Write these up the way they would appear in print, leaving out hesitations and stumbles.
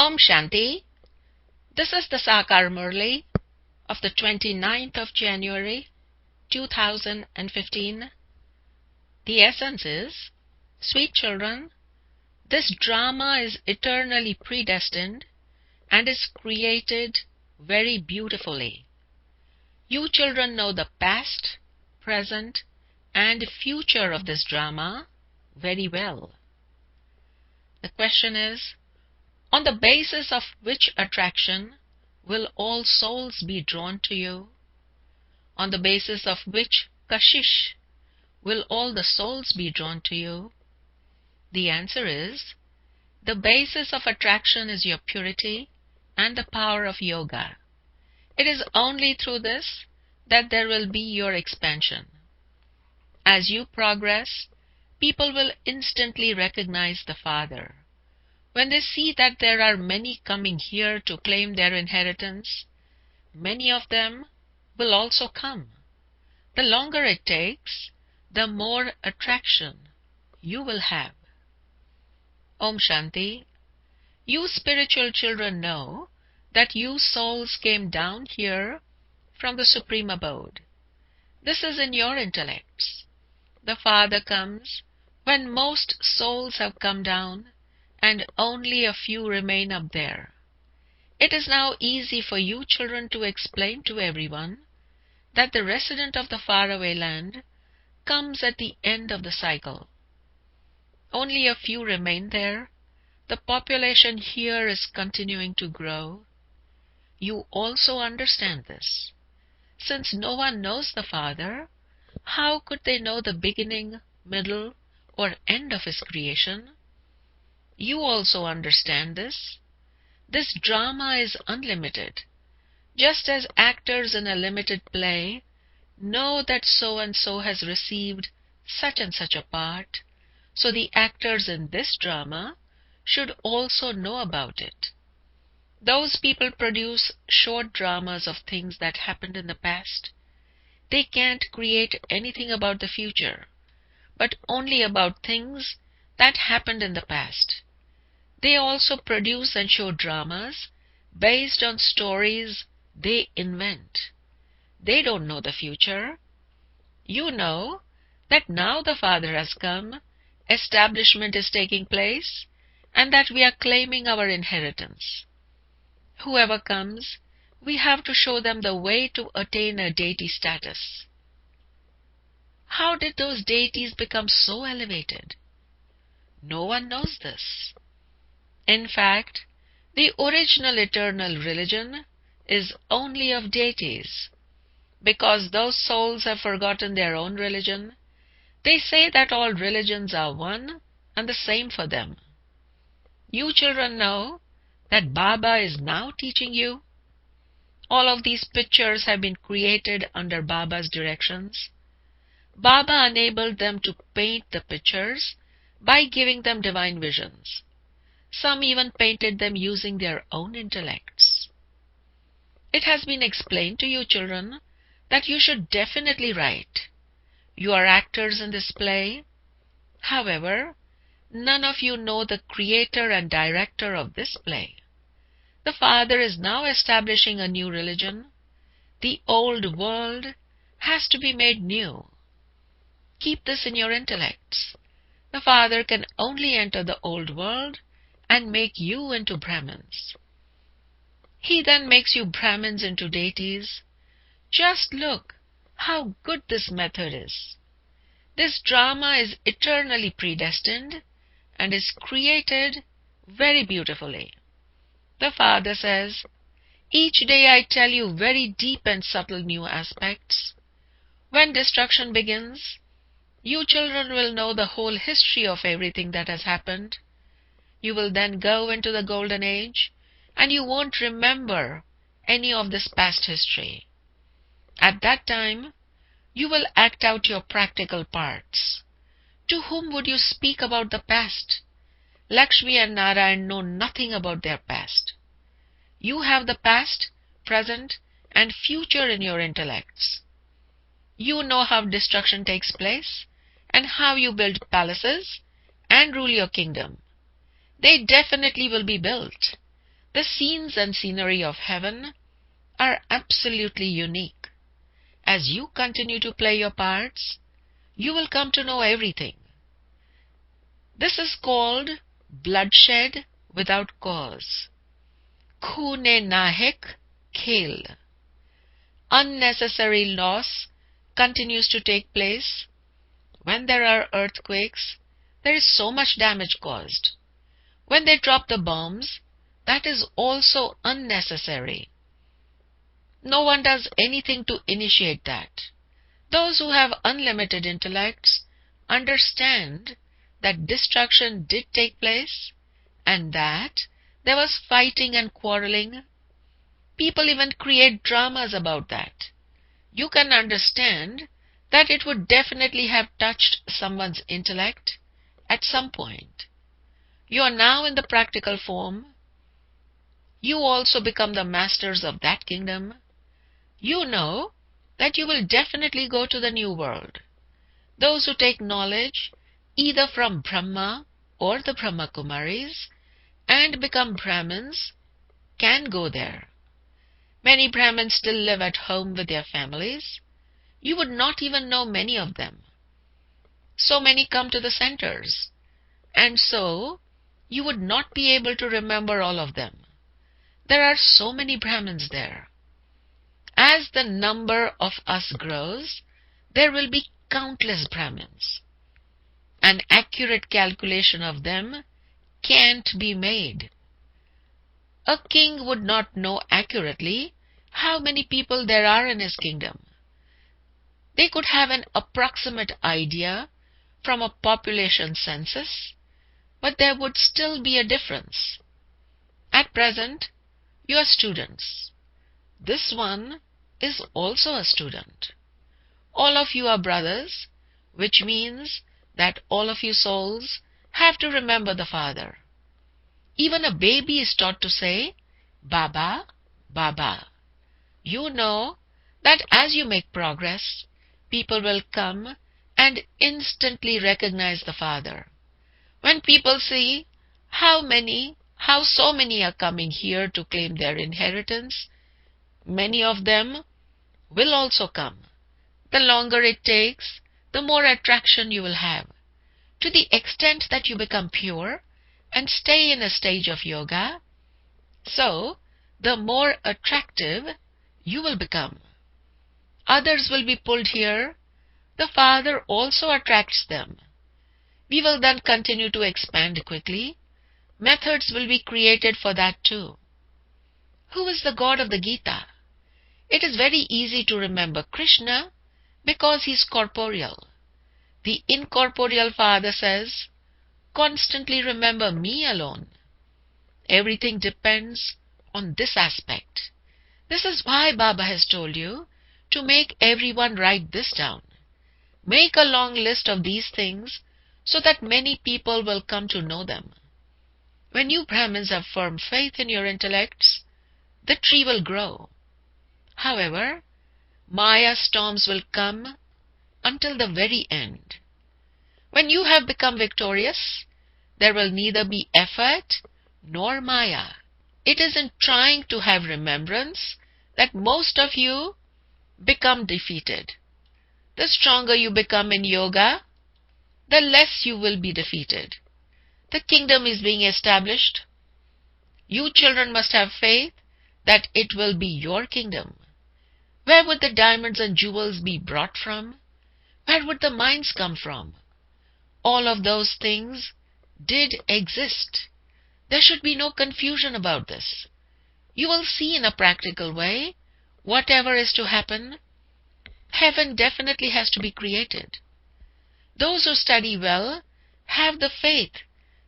Om Shanti. This is the Sakar Murli of the 29th of January 2015. The essence is, sweet children, this drama is eternally predestined and is created very beautifully. You children know the past, present, and future of this drama very well. The question is, on the basis of which attraction will all souls be drawn to you? On the basis of which kashish will all the souls be drawn to you? The answer is, the basis of attraction is your purity and the power of yoga. It is only through this that there will be your expansion. As you progress, people will instantly recognize the Father. When they see that there are many coming here to claim their inheritance, many of them will also come. The longer it takes, the more attraction you will have. Om Shanti. You spiritual children know that you souls came down here from the Supreme Abode. This is in your intellects. The Father comes when most souls have come down and only a few remain up there. It is now easy for you children to explain to everyone that the resident of the faraway land comes at the end of the cycle. Only a few remain there. The population here is continuing to grow. You also understand this. Since no one knows the Father, how could they know the beginning, middle, or end of His creation? You also understand this. This drama is unlimited. Just as actors in a limited play know that so-and-so has received such and such a part, so the actors in this drama should also know about it. Those people produce short dramas of things that happened in the past. They can't create anything about the future, but only about things that happened in the past. They also produce and show dramas based on stories they invent. They don't know the future. You know that now the Father has come, establishment is taking place, and that we are claiming our inheritance. Whoever comes, we have to show them the way to attain a deity status. How did those deities become so elevated? No one knows this. In fact, the original eternal religion is only of deities. Because those souls have forgotten their own religion, they say that all religions are one and the same for them. You children know that Baba is now teaching you. All of these pictures have been created under Baba's directions. Baba enabled them to paint the pictures by giving them divine visions. Some even painted them using their own intellects. It has been explained to you children that you should definitely write. You are actors in this play. However, none of you know the creator and director of this play. The Father is now establishing a new religion. The old world has to be made new. Keep this in your intellects. The Father can only enter the old world and make you into Brahmins. He then makes you Brahmins into deities. Just look how good this method is. This drama is eternally predestined and is created very beautifully. The Father says, each day I tell you very deep and subtle new aspects. When destruction begins, you children will know the whole history of everything that has happened. You will then go into the golden age, and you won't remember any of this past history. At that time, you will act out your practical parts. To whom would you speak about the past? Lakshmi and Narayan know nothing about their past. You have the past, present, and future in your intellects. You know how destruction takes place, and how you build palaces and rule your kingdom. They definitely will be built. The scenes and scenery of heaven are absolutely unique. As you continue to play your parts, you will come to know everything. This is called bloodshed without cause. Khune nahek khel. Unnecessary loss continues to take place. When there are earthquakes, there is so much damage caused. When they drop the bombs, that is also unnecessary. No one does anything to initiate that. Those who have unlimited intellects understand that destruction did take place and that there was fighting and quarreling. People even create dramas about that. You can understand that it would definitely have touched someone's intellect at some point. You are now in the practical form. You also become the masters of that kingdom. You know that you will definitely go to the new world. Those who take knowledge either from Brahma or the Brahma Kumaris and become Brahmins can go there. Many Brahmins still live at home with their families. You would not even know many of them. So many come to the centers, and so you would not be able to remember all of them. There are so many Brahmins there. As the number of us grows, there will be countless Brahmins. An accurate calculation of them can't be made. A king would not know accurately how many people there are in his kingdom. They could have an approximate idea from a population census, but there would still be a difference. At present, you are students. This one is also a student. All of you are brothers, which means that all of you souls have to remember the Father. Even a baby is taught to say, Baba, Baba. You know that as you make progress, people will come and instantly recognize the Father. When people see how so many are coming here to claim their inheritance, many of them will also come. The longer it takes, the more attraction you will have. To the extent that you become pure and stay in a stage of yoga, so the more attractive you will become. Others will be pulled here. The Father also attracts them. We will then continue to expand quickly. Methods will be created for that too. Who is the God of the Gita? It is very easy to remember Krishna because he is corporeal. The incorporeal Father says, constantly remember me alone. Everything depends on this aspect. This is why Baba has told you to make everyone write this down. Make a long list of these things so that many people will come to know them. When you Brahmins have firm faith in your intellects, the tree will grow. However, Maya storms will come until the very end. When you have become victorious, there will neither be effort nor Maya. It is in trying to have remembrance that most of you become defeated. The stronger you become in yoga, the less you will be defeated. The kingdom is being established. You children must have faith that it will be your kingdom. Where would the diamonds and jewels be brought from? Where would the mines come from? All of those things did exist. There should be no confusion about this. You will see in a practical way whatever is to happen. Heaven definitely has to be created. Those who study well have the faith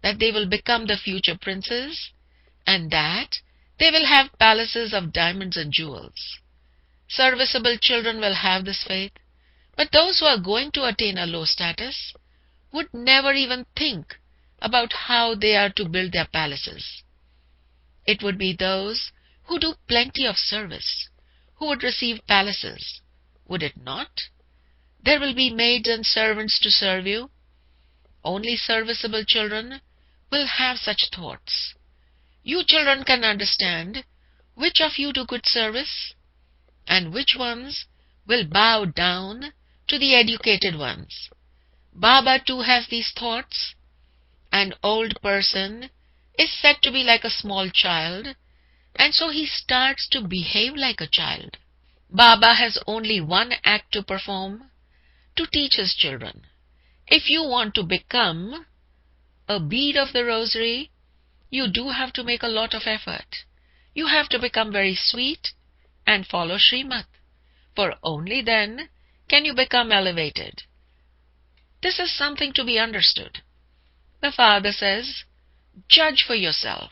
that they will become the future princes and that they will have palaces of diamonds and jewels. Serviceable children will have this faith, but those who are going to attain a low status would never even think about how they are to build their palaces. It would be those who do plenty of service who would receive palaces, would it not? There will be maids and servants to serve you. Only serviceable children will have such thoughts. You children can understand which of you do good service, and which ones will bow down to the educated ones. Baba too has these thoughts. An old person is said to be like a small child, and so he starts to behave like a child. Baba has only one act to perform, to teach his children. If you want to become a bead of the rosary, you do have to make a lot of effort. You have to become very sweet and follow Srimad, for only then can you become elevated. This is something to be understood. The Father says, judge for yourself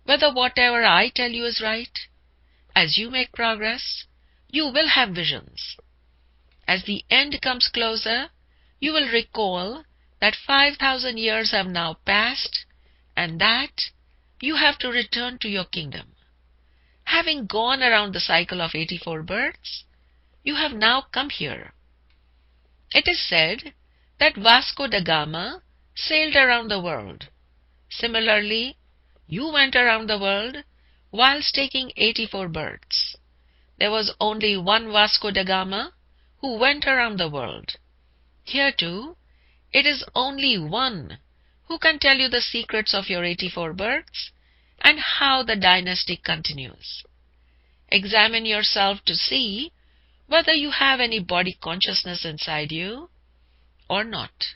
whether whatever I tell you is right. As you make progress, you will have visions. As the end comes closer, you will recall that 5,000 years have now passed and that you have to return to your kingdom. Having gone around the cycle of 84 births, you have now come here. It is said that Vasco da Gama sailed around the world. Similarly, you went around the world whilst taking 84 births. There was only one Vasco da Gama who went around the world. Here too, it is only one who can tell you the secrets of your 84 births and how the dynasty continues. Examine yourself to see whether you have any body consciousness inside you or not.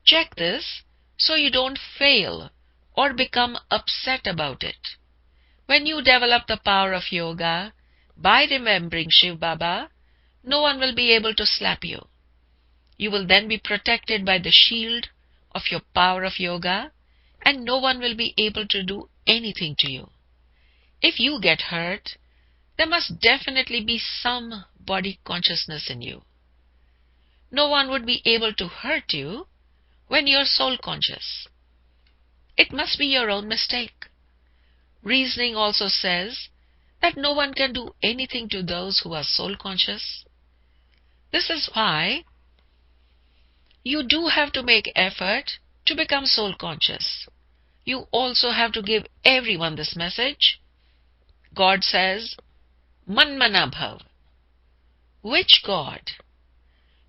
Check this so you don't fail or become upset about it. When you develop the power of yoga by remembering Shiv Baba, no one will be able to slap you. You will then be protected by the shield of your power of yoga, and no one will be able to do anything to you. If you get hurt, there must definitely be some body consciousness in you. No one would be able to hurt you when you're soul conscious. It must be your own mistake. Reasoning also says that no one can do anything to those who are soul conscious. This is why you do have to make effort to become soul conscious. You also have to give everyone this message. God says, Manmana Bhav. Which God?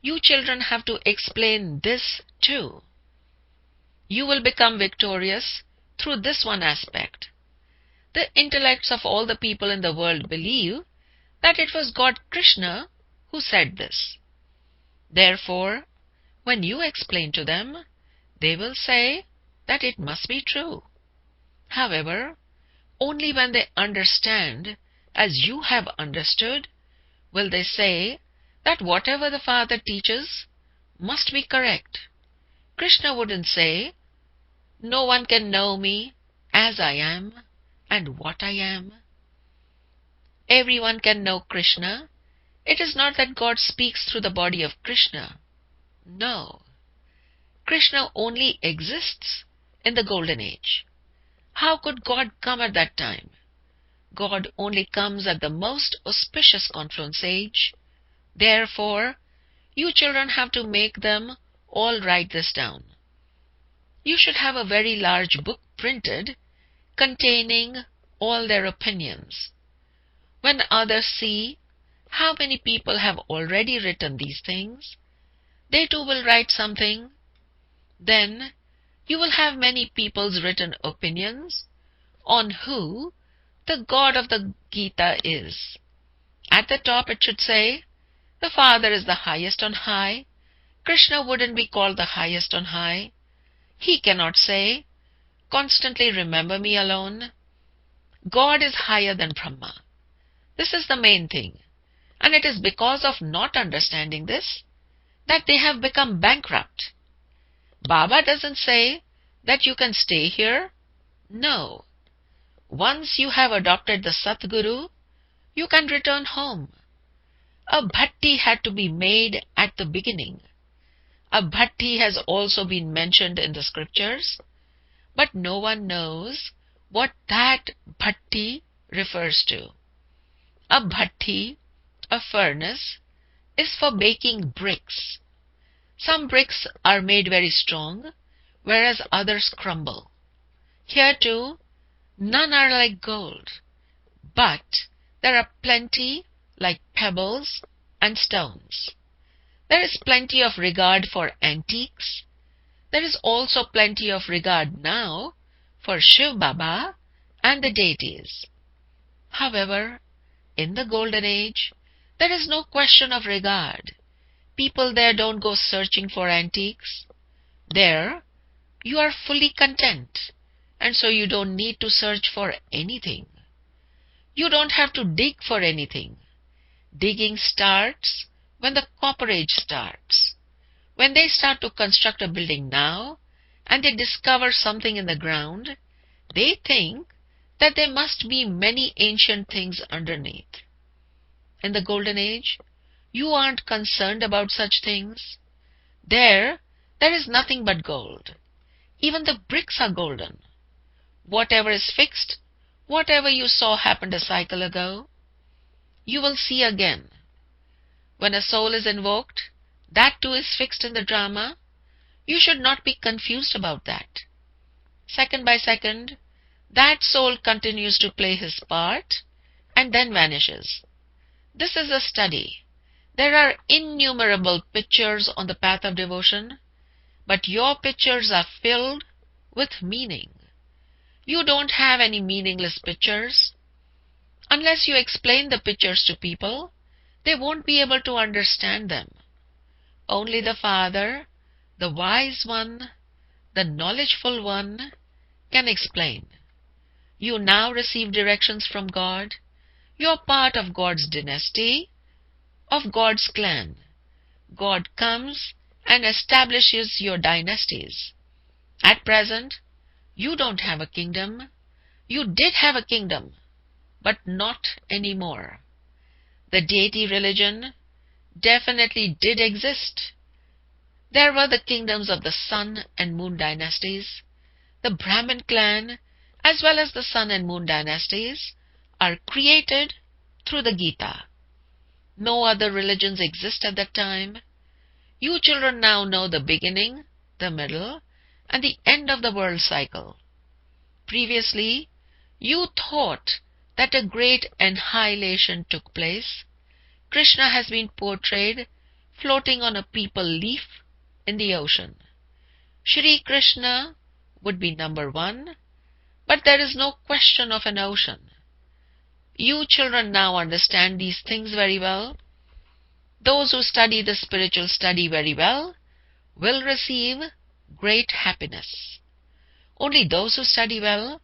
You children have to explain this too. You will become victorious through this one aspect. The intellects of all the people in the world believe that it was God Krishna who said this. Therefore, when you explain to them, they will say that it must be true. However, only when they understand as you have understood will they say that whatever the Father teaches must be correct. Krishna wouldn't say, no one can know me as I am and what I am. Everyone can know Krishna. It is not that God speaks through the body of Krishna. No. Krishna only exists in the golden age. How could God come at that time? God only comes at the most auspicious confluence age. Therefore, you children have to make them all write this down. You should have a very large book printed containing all their opinions. When others see how many people have already written these things, they too will write something. Then you will have many people's written opinions on who the God of the Gita is. At the top it should say, the Father is the highest on high. Krishna wouldn't be called the highest on high. He cannot say, constantly remember me alone. God is higher than Brahma. This is the main thing. And it is because of not understanding this that they have become bankrupt. Baba doesn't say that you can stay here. No. Once you have adopted the Satguru, you can return home. A bhatti had to be made at the beginning. A bhatti has also been mentioned in the scriptures, but no one knows what that bhatti refers to. A bhatti, a furnace, is for baking bricks. Some bricks are made very strong, whereas others crumble. Here too, None are like gold, but there are plenty like pebbles and stones. There is plenty of regard for antiques. There is also plenty of regard now for Shiv Baba and the deities. However, in the Golden Age, there is no question of regard. People there don't go searching for antiques. There, you are fully content, and so you don't need to search for anything. You don't have to dig for anything. Digging starts when the Copper Age starts. When they start to construct a building now, and they discover something in the ground, they think that there must be many ancient things underneath. In the Golden Age, you aren't concerned about such things. There is nothing but gold. Even the bricks are golden. Whatever is fixed, whatever you saw happened a cycle ago, you will see again. When a soul is invoked, that too is fixed in the drama. You should not be confused about that. Second by second, that soul continues to play his part and then vanishes. This is a study. There are innumerable pictures on the path of devotion, but your pictures are filled with meaning. You don't have any meaningless pictures. Unless you explain the pictures to people, they won't be able to understand them. Only the Father, the wise one, the knowledgeful one, can explain. You now receive directions from God. You're part of God's dynasty, of God's clan. God comes and establishes your dynasties. At present, you don't have a kingdom. You did have a kingdom, but not anymore. The deity religion definitely did exist. There were the kingdoms of the sun and moon dynasties. The Brahmin clan, as well as the sun and moon dynasties, are created through the Gita. No other religions exist at that time. You children now know the beginning, the middle, and the end of the world cycle. Previously, you thought that a great annihilation took place. Krishna has been portrayed floating on a peepal leaf in the ocean. Shri Krishna would be number one, but there is no question of an ocean. You children now understand these things very well. Those who study the spiritual study very well will receive great happiness. Only those who study well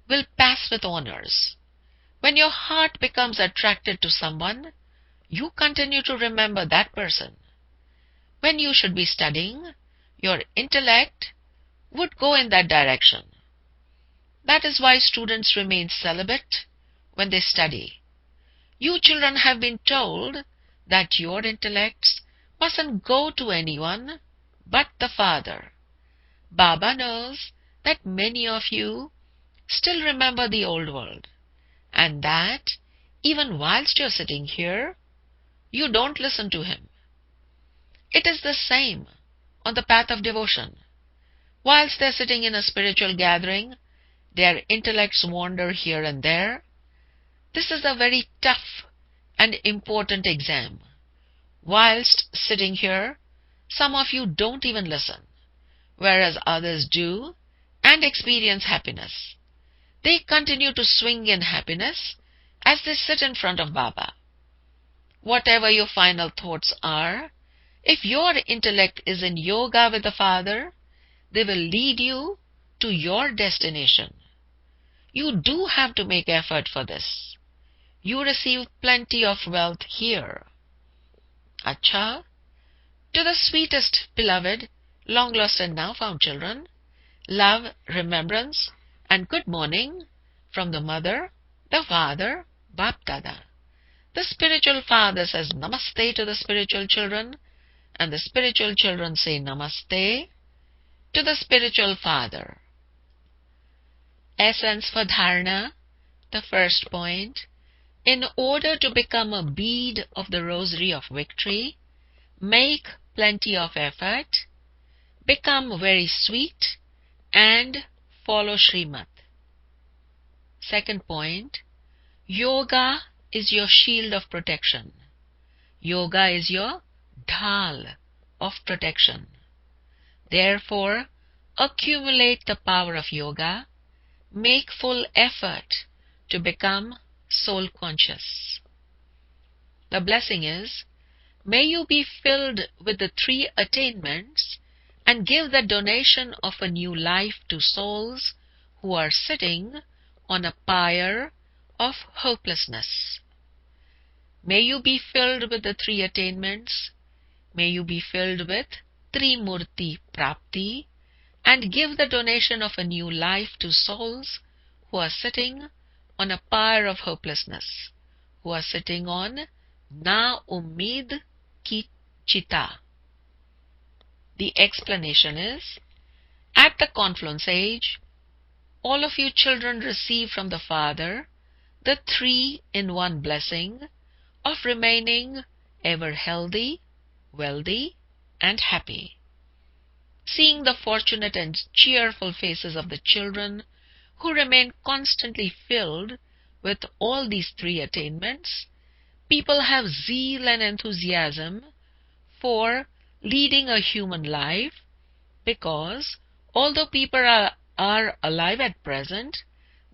will pass with honors. When your heart becomes attracted to someone, you continue to remember that person. When you should be studying, your intellect would go in that direction. That is why students remain celibate when they study. You children have been told that your intellects mustn't go to anyone but the Father. Baba knows that many of you still remember the old world, and that even whilst you're sitting here, you don't listen to him. It is the same on the path of devotion. Whilst they're sitting in a spiritual gathering, their intellects wander here and there. This is a very tough and important exam. Whilst sitting here, some of you don't even listen, whereas others do and experience happiness. They continue to swing in happiness as they sit in front of Baba. Whatever your final thoughts are, if your intellect is in yoga with the Father, they will lead you to your destination. You do have to make effort for this. You receive plenty of wealth here. Acha, to the sweetest, beloved, long lost and now found children, love, remembrance, and good morning from the Mother, the Father, Bap Dada. The spiritual father says namaste to the spiritual children, and the spiritual children say namaste to the spiritual father. Essence for dharana, the first point. In order to become a bead of the rosary of victory, make plenty of effort, become very sweet, and follow Srimad. Second point, yoga is your shield of protection. Yoga is your dhal of protection. Therefore, accumulate the power of yoga. Make full effort to become soul conscious. The blessing is, may you be filled with the three attainments and give the donation of a new life to souls who are sitting on a pyre of hopelessness. May you be filled with the three attainments. May you be filled with Trimurti Prapti and give the donation of a new life to souls who are sitting on a pyre of hopelessness, who are sitting on Na Ummid Ki Chita. The explanation is, at the confluence age, all of you children receive from the Father the three-in-one blessing of remaining ever healthy, wealthy, and happy. Seeing the fortunate and cheerful faces of the children who remain constantly filled with all these three attainments, people have zeal and enthusiasm for leading a human life, because although people are alive at present,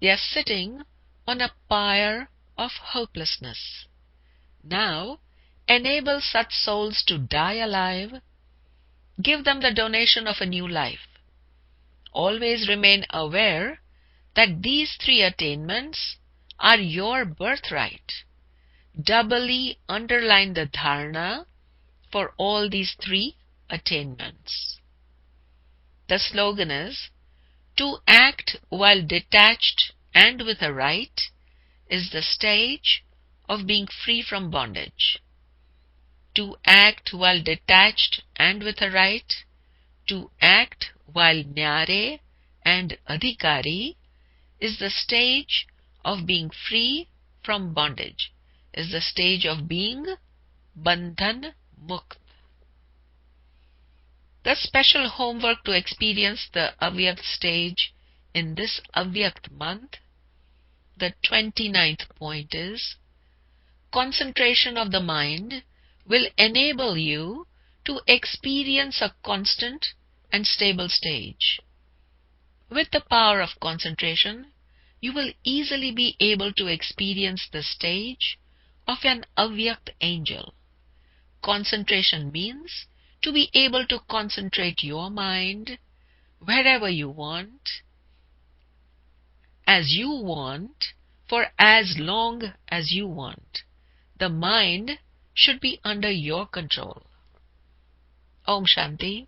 they are sitting on a pyre of hopelessness. Now, enable such souls to die alive. Give them the donation of a new life. Always remain aware that these three attainments are your birthright. Doubly underline the dharana for all these three attainments. The slogan is, to act while detached and with a right is the stage of being free from bondage. To act while detached and with a right, to act while nyare and adhikari is the stage of being free from bondage, is the stage of being bandhan mukt. The special homework to experience the Avyakt stage in this Avyakt month, the 29th point is, concentration of the mind will enable you to experience a constant and stable stage. With the power of concentration, you will easily be able to experience the stage of an Avyakt angel. Concentration means to be able to concentrate your mind wherever you want, as you want, for as long as you want. The mind should be under your control. Om Shanti.